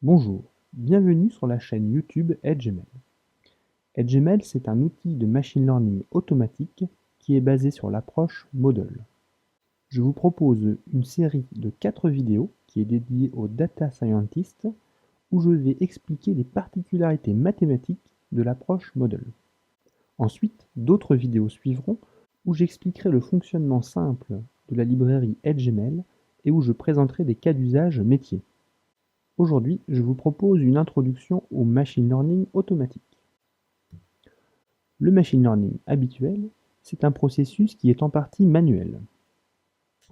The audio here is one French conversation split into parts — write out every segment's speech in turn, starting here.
Bonjour, bienvenue sur la chaîne YouTube EdgeML. EdgeML, c'est un outil de machine learning automatique qui est basé sur l'approche Model. Je vous propose une série de 4 vidéos qui est dédiée aux data scientists où je vais expliquer les particularités mathématiques de l'approche Model. Ensuite, d'autres vidéos suivront où j'expliquerai le fonctionnement simple de la librairie EdgeML et où je présenterai des cas d'usage métiers. Aujourd'hui, je vous propose une introduction au machine learning automatique. Le machine learning habituel, c'est un processus qui est en partie manuel.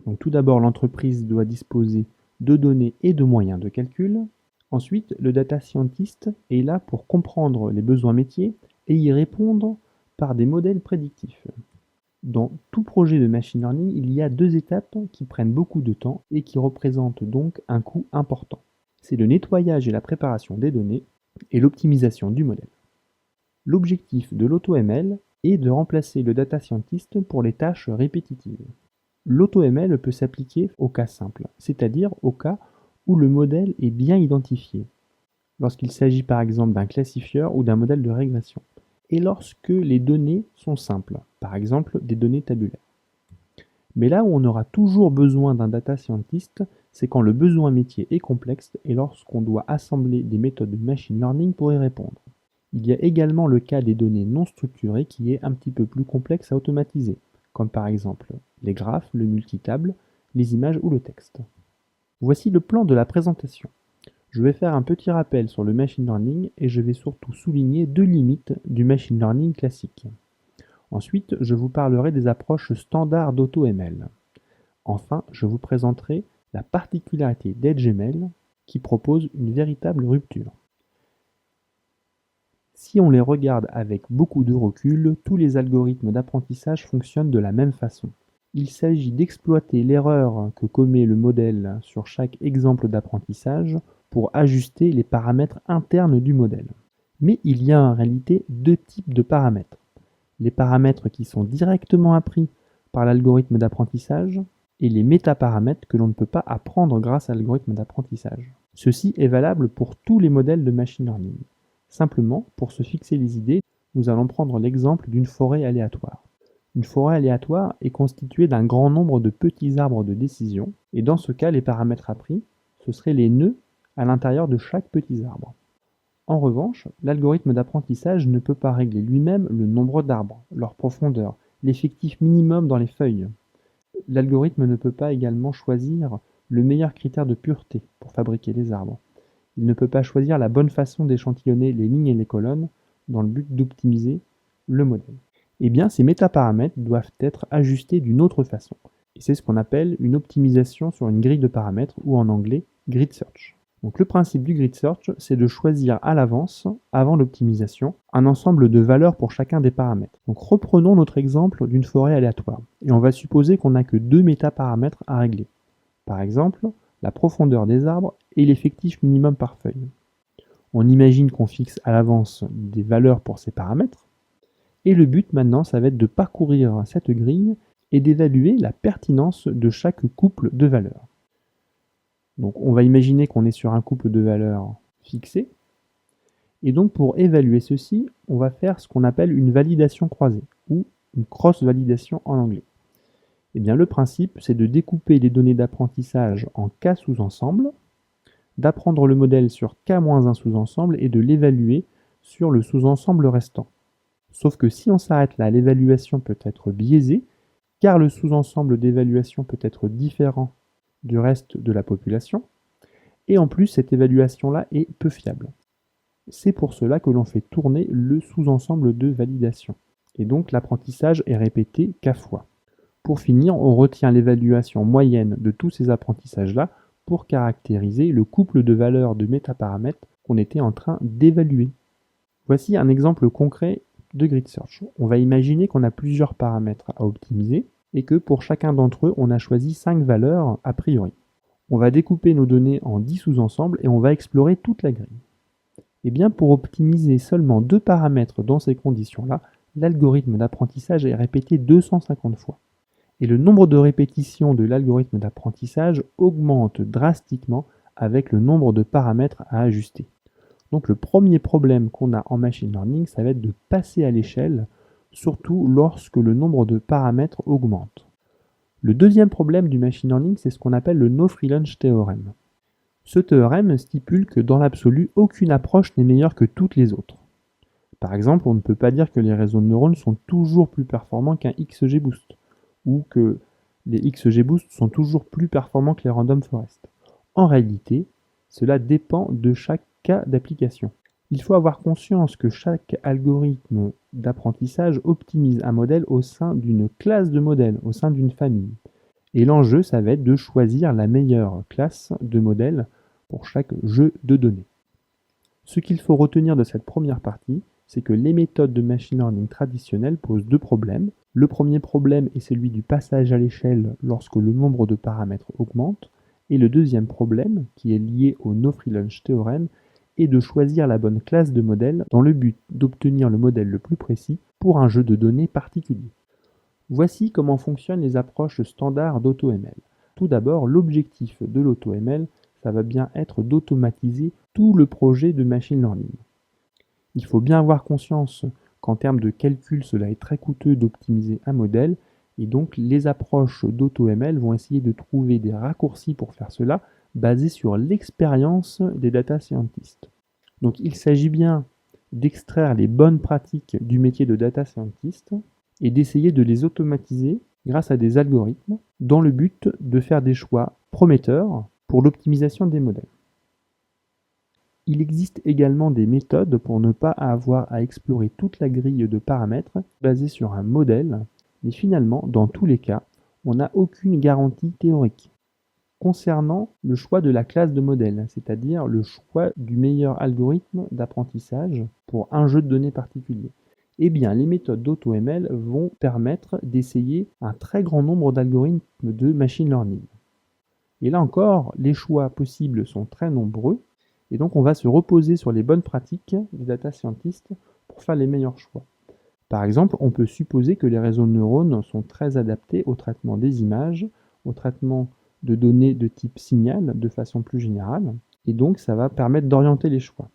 Donc, tout d'abord, l'entreprise doit disposer de données et de moyens de calcul. Ensuite, le data scientist est là pour comprendre les besoins métiers et y répondre par des modèles prédictifs. Dans tout projet de machine learning, il y a 2 étapes qui prennent beaucoup de temps et qui représentent donc un coût important. C'est le nettoyage et la préparation des données et l'optimisation du modèle. L'objectif de l'AutoML est de remplacer le data scientist pour les tâches répétitives. L'AutoML peut s'appliquer au cas simple, c'est-à-dire au cas où le modèle est bien identifié, lorsqu'il s'agit par exemple d'un classifieur ou d'un modèle de régression, et lorsque les données sont simples, par exemple des données tabulaires. Mais là où on aura toujours besoin d'un data scientist, c'est quand le besoin métier est complexe et lorsqu'on doit assembler des méthodes de machine learning pour y répondre. Il y a également le cas des données non structurées qui est un petit peu plus complexe à automatiser, comme par exemple les graphes, le multitable, les images ou le texte. Voici le plan de la présentation. Je vais faire un petit rappel sur le machine learning et je vais surtout souligner 2 limites du machine learning classique. Ensuite, je vous parlerai des approches standards d'AutoML. Enfin, je vous présenterai la particularité d'EdgeML qui propose une véritable rupture. Si on les regarde avec beaucoup de recul, tous les algorithmes d'apprentissage fonctionnent de la même façon. Il s'agit d'exploiter l'erreur que commet le modèle sur chaque exemple d'apprentissage pour ajuster les paramètres internes du modèle. Mais il y a en réalité 2 types de paramètres. Les paramètres qui sont directement appris par l'algorithme d'apprentissage et les métaparamètres que l'on ne peut pas apprendre grâce à l'algorithme d'apprentissage. Ceci est valable pour tous les modèles de machine learning. Simplement, pour se fixer les idées, nous allons prendre l'exemple d'une forêt aléatoire. Une forêt aléatoire est constituée d'un grand nombre de petits arbres de décision, et dans ce cas, les paramètres appris, ce seraient les nœuds à l'intérieur de chaque petit arbre. En revanche, l'algorithme d'apprentissage ne peut pas régler lui-même le nombre d'arbres, leur profondeur, l'effectif minimum dans les feuilles. L'algorithme ne peut pas également choisir le meilleur critère de pureté pour fabriquer les arbres. Il ne peut pas choisir la bonne façon d'échantillonner les lignes et les colonnes dans le but d'optimiser le modèle. Eh bien, ces métaparamètres doivent être ajustés d'une autre façon. Et c'est ce qu'on appelle une optimisation sur une grille de paramètres, ou en anglais, grid search. Donc le principe du grid search, c'est de choisir à l'avance, avant l'optimisation, un ensemble de valeurs pour chacun des paramètres. Donc reprenons notre exemple d'une forêt aléatoire, et on va supposer qu'on n'a que 2 métaparamètres à régler. Par exemple, la profondeur des arbres et l'effectif minimum par feuille. On imagine qu'on fixe à l'avance des valeurs pour ces paramètres, et le but maintenant, ça va être de parcourir cette grille et d'évaluer la pertinence de chaque couple de valeurs. Donc on va imaginer qu'on est sur un couple de valeurs fixé, et donc pour évaluer ceci, on va faire ce qu'on appelle une validation croisée, ou une cross-validation en anglais. Eh bien, le principe, c'est de découper les données d'apprentissage en cas sous-ensemble, d'apprendre le modèle sur k-1 sous-ensemble et de l'évaluer sur le sous-ensemble restant. Sauf que si on s'arrête là, l'évaluation peut être biaisée, car le sous-ensemble d'évaluation peut être différent du reste de la population, et en plus cette évaluation-là est peu fiable. C'est pour cela que l'on fait tourner le sous-ensemble de validation, et donc l'apprentissage est répété k fois. Pour finir, on retient l'évaluation moyenne de tous ces apprentissages-là pour caractériser le couple de valeurs de métaparamètres qu'on était en train d'évaluer. Voici un exemple concret de grid search. On va imaginer qu'on a plusieurs paramètres à optimiser et que pour chacun d'entre eux, on a choisi 5 valeurs a priori. On va découper nos données en 10 sous-ensembles et on va explorer toute la grille. Et bien pour optimiser seulement 2 paramètres dans ces conditions-là, l'algorithme d'apprentissage est répété 250 fois. Et le nombre de répétitions de l'algorithme d'apprentissage augmente drastiquement avec le nombre de paramètres à ajuster. Donc le premier problème qu'on a en machine learning, ça va être de passer à l'échelle, surtout lorsque le nombre de paramètres augmente. Le deuxième problème du machine learning, c'est ce qu'on appelle le no-free-lunch théorème. Ce théorème stipule que dans l'absolu, aucune approche n'est meilleure que toutes les autres. Par exemple, on ne peut pas dire que les réseaux de neurones sont toujours plus performants qu'un XGBoost, ou que les XGBoost sont toujours plus performants que les random forest. En réalité, cela dépend de chaque cas d'application. Il faut avoir conscience que chaque algorithme d'apprentissage optimise un modèle au sein d'une classe de modèles, au sein d'une famille. Et l'enjeu, ça va être de choisir la meilleure classe de modèles pour chaque jeu de données. Ce qu'il faut retenir de cette première partie, c'est que les méthodes de machine learning traditionnelles posent deux problèmes. Le premier problème est celui du passage à l'échelle lorsque le nombre de paramètres augmente. Et le deuxième problème, qui est lié au no-free-lunch théorème, est de choisir la bonne classe de modèle dans le but d'obtenir le modèle le plus précis pour un jeu de données particulier. Voici comment fonctionnent les approches standards d'AutoML. Tout d'abord, l'objectif de l'AutoML, ça va bien être d'automatiser tout le projet de machine learning. Il faut bien avoir conscience qu'en termes de calcul, cela est très coûteux d'optimiser un modèle, et donc les approches d'AutoML vont essayer de trouver des raccourcis pour faire cela, basés sur l'expérience des data scientists. Donc il s'agit bien d'extraire les bonnes pratiques du métier de data scientist et d'essayer de les automatiser grâce à des algorithmes dans le but de faire des choix prometteurs pour l'optimisation des modèles. Il existe également des méthodes pour ne pas avoir à explorer toute la grille de paramètres basée sur un modèle, mais finalement, dans tous les cas, on n'a aucune garantie théorique. Concernant le choix de la classe de modèle, c'est-à-dire le choix du meilleur algorithme d'apprentissage pour un jeu de données particulier, eh bien, les méthodes d'AutoML vont permettre d'essayer un très grand nombre d'algorithmes de machine learning. Et là encore, les choix possibles sont très nombreux, et donc on va se reposer sur les bonnes pratiques des data scientists pour faire les meilleurs choix. Par exemple, on peut supposer que les réseaux de neurones sont très adaptés au traitement des images, au traitement de données de type signal de façon plus générale, et donc ça va permettre d'orienter les choix.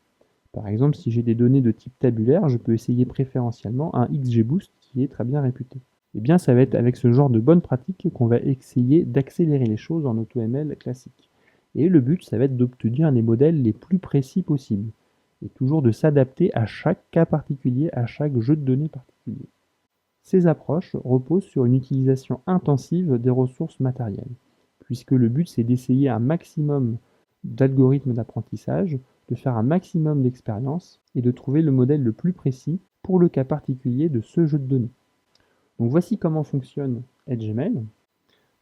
Par exemple, si j'ai des données de type tabulaire, je peux essayer préférentiellement un XGBoost qui est très bien réputé. Eh bien, ça va être avec ce genre de bonnes pratiques qu'on va essayer d'accélérer les choses en AutoML classique. Et le but, ça va être d'obtenir les modèles les plus précis possibles, et toujours de s'adapter à chaque cas particulier, à chaque jeu de données particulier. Ces approches reposent sur une utilisation intensive des ressources matérielles, puisque le but, c'est d'essayer un maximum d'algorithmes d'apprentissage, de faire un maximum d'expériences et de trouver le modèle le plus précis pour le cas particulier de ce jeu de données. Donc voici comment fonctionne EdgeML.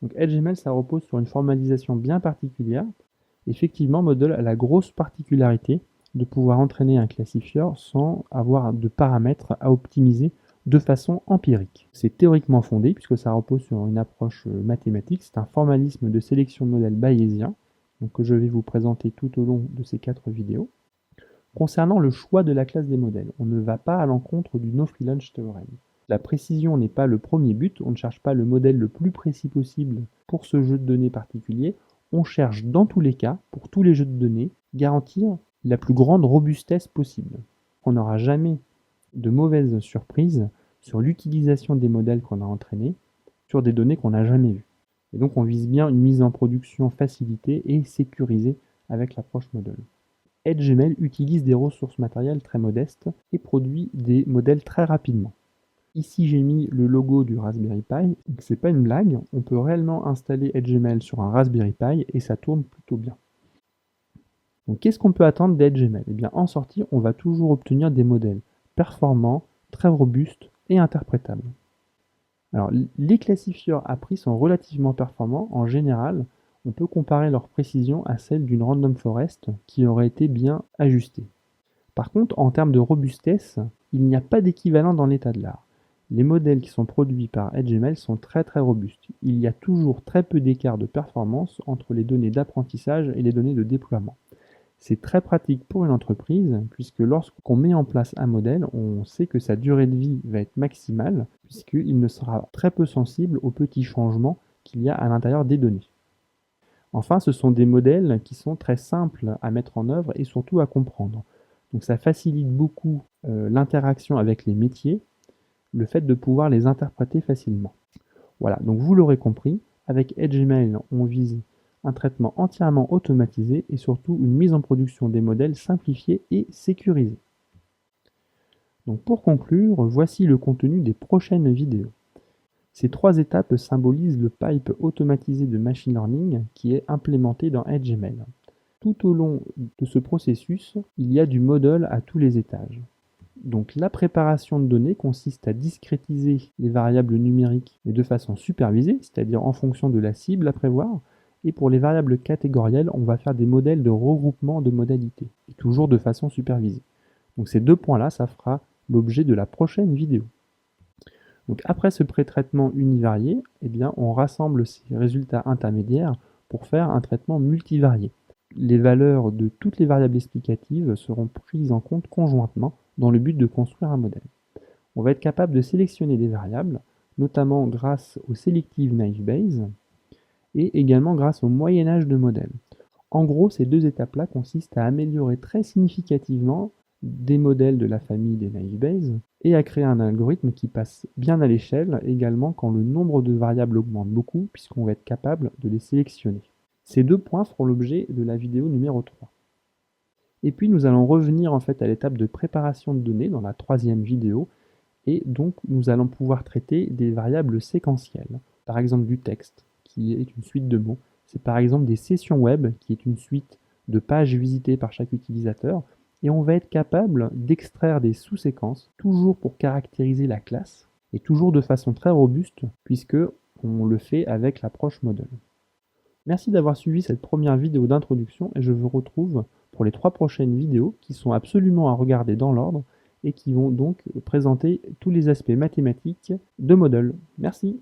Donc EdgeML, ça repose sur une formalisation bien particulière. Effectivement, Model a la grosse particularité de pouvoir entraîner un classifieur sans avoir de paramètres à optimiser de façon empirique. C'est théoriquement fondé puisque ça repose sur une approche mathématique. C'est un formalisme de sélection de modèles bayésien, donc que je vais vous présenter tout au long de ces 4 vidéos. Concernant le choix de la classe des modèles, on ne va pas à l'encontre du no-free-lunch théorème. La précision n'est pas le premier but, on ne cherche pas le modèle le plus précis possible pour ce jeu de données particulier, on cherche dans tous les cas, pour tous les jeux de données, garantir la plus grande robustesse possible. On n'aura jamais de mauvaises surprises sur l'utilisation des modèles qu'on a entraînés sur des données qu'on n'a jamais vues. Et donc on vise bien une mise en production facilitée et sécurisée avec l'approche modèle. EdgeML utilise des ressources matérielles très modestes et produit des modèles très rapidement. Ici, j'ai mis le logo du Raspberry Pi. C'est pas une blague, on peut réellement installer EdgeML sur un Raspberry Pi et ça tourne plutôt bien. Donc, qu'est-ce qu'on peut attendre d'EdgeML? Eh bien, en sortie, on va toujours obtenir des modèles performants, très robustes et interprétables. Alors, les classifieurs appris sont relativement performants. En général, on peut comparer leur précision à celle d'une random forest qui aurait été bien ajustée. Par contre, en termes de robustesse, il n'y a pas d'équivalent dans l'état de l'art. Les modèles qui sont produits par EdgeML sont très robustes. Il y a toujours très peu d'écart de performance entre les données d'apprentissage et les données de déploiement. C'est très pratique pour une entreprise, puisque lorsqu'on met en place un modèle, on sait que sa durée de vie va être maximale, puisqu'il ne sera très peu sensible aux petits changements qu'il y a à l'intérieur des données. Enfin, ce sont des modèles qui sont très simples à mettre en œuvre et surtout à comprendre. Donc ça facilite beaucoup l'interaction avec les métiers, le fait de pouvoir les interpréter facilement. Voilà, donc vous l'aurez compris, avec Edgemail, on vise un traitement entièrement automatisé et surtout une mise en production des modèles simplifiés et sécurisés. Donc pour conclure, voici le contenu des prochaines vidéos. Ces 3 étapes symbolisent le pipe automatisé de machine learning qui est implémenté dans Edgemail. Tout au long de ce processus, il y a du modèle à tous les étages. Donc la préparation de données consiste à discrétiser les variables numériques mais de façon supervisée, c'est-à-dire en fonction de la cible à prévoir. Et pour les variables catégorielles, on va faire des modèles de regroupement de modalités, et toujours de façon supervisée. Donc ces 2 points-là, ça fera l'objet de la prochaine vidéo. Donc après ce pré-traitement univarié, eh bien, on rassemble ces résultats intermédiaires pour faire un traitement multivarié. Les valeurs de toutes les variables explicatives seront prises en compte conjointement dans le but de construire un modèle. On va être capable de sélectionner des variables, notamment grâce au Selective Naive Bayes et également grâce au moyen-âge de modèles. En gros, ces 2 étapes-là consistent à améliorer très significativement des modèles de la famille des Naive Bayes et à créer un algorithme qui passe bien à l'échelle également quand le nombre de variables augmente beaucoup puisqu'on va être capable de les sélectionner. Ces 2 points feront l'objet de la vidéo numéro 3. Et puis nous allons revenir en fait à l'étape de préparation de données dans la 3e vidéo et donc nous allons pouvoir traiter des variables séquentielles, par exemple du texte qui est une suite de mots. C'est par exemple des sessions web qui est une suite de pages visitées par chaque utilisateur et on va être capable d'extraire des sous-séquences toujours pour caractériser la classe et toujours de façon très robuste puisque on le fait avec l'approche model. Merci d'avoir suivi cette première vidéo d'introduction et je vous retrouve pour les 3 prochaines vidéos qui sont absolument à regarder dans l'ordre et qui vont donc présenter tous les aspects mathématiques de Model. Merci.